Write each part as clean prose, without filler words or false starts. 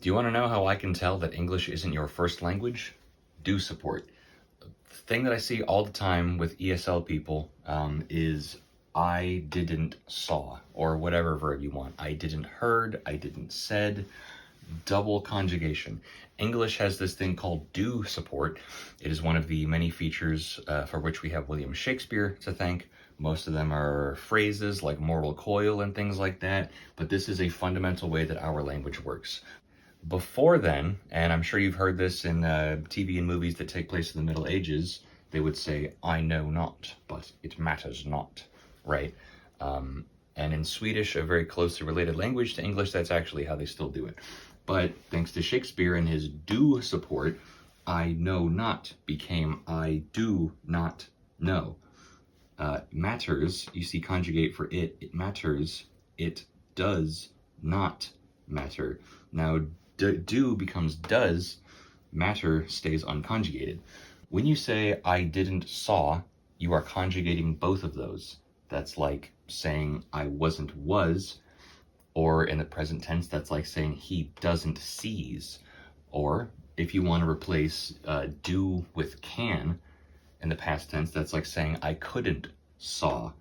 Do you want to know how I can tell that English isn't your first language? Do support. The thing that I see all the time with ESL people is I didn't saw, or whatever verb you want. I didn't heard, I didn't said, double conjugation. English has this thing called do support. It is one of the many features for which we have William Shakespeare to thank. Most of them are phrases like mortal coil and things like that, but this is a fundamental way that our language works. Before then, and I'm sure you've heard this in TV and movies that take place in the Middle Ages, they would say, I know not, but it matters not, right? And in Swedish, a very closely related language to English, that's actually how they still do it. But thanks to Shakespeare and his do support, I know not became I do not know. Matters, you see conjugate for it matters, it does not matter. Now, do becomes does, matter stays unconjugated. When you say I didn't saw, you are conjugating both of those. That's like saying I wasn't was, or in the present tense, that's like saying he doesn't sees. Or if you want to replace do with can in the past tense, that's like saying I couldn't saw.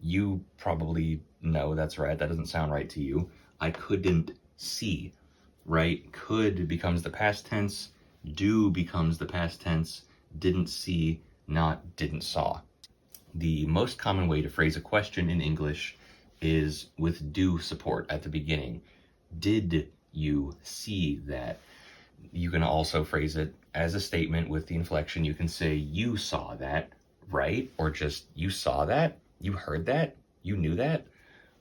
You probably know that's right. That doesn't sound right to you. I couldn't see, right? Could becomes the past tense, do becomes the past tense, didn't see, not didn't saw. The most common way to phrase a question in English is with do support at the beginning. Did you see that? You can also phrase it as a statement with the inflection. You can say you saw that, right? Or just you saw that, you heard that, you knew that,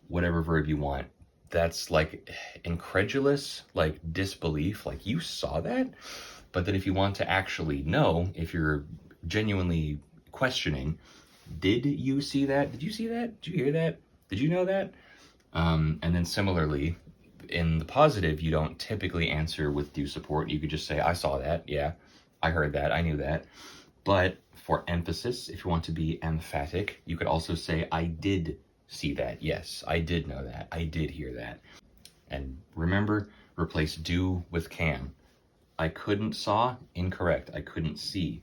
whatever verb you want. That's like incredulous, like disbelief, like you saw that. But then if you want to actually know, if you're genuinely questioning, did you see that? Did you see that? Did you hear that? Did you know that? And then similarly, in the positive, you don't typically answer with do support. You could just say, I saw that. Yeah, I heard that. I knew that. But for emphasis, if you want to be emphatic, you could also say, I did see that. Yes, I did know that. I did hear that. And remember, replace do with can. I couldn't saw, incorrect. I couldn't see.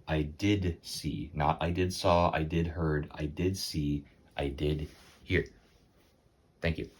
I did see, not I did saw, I did heard, I did see, I did hear. Thank you.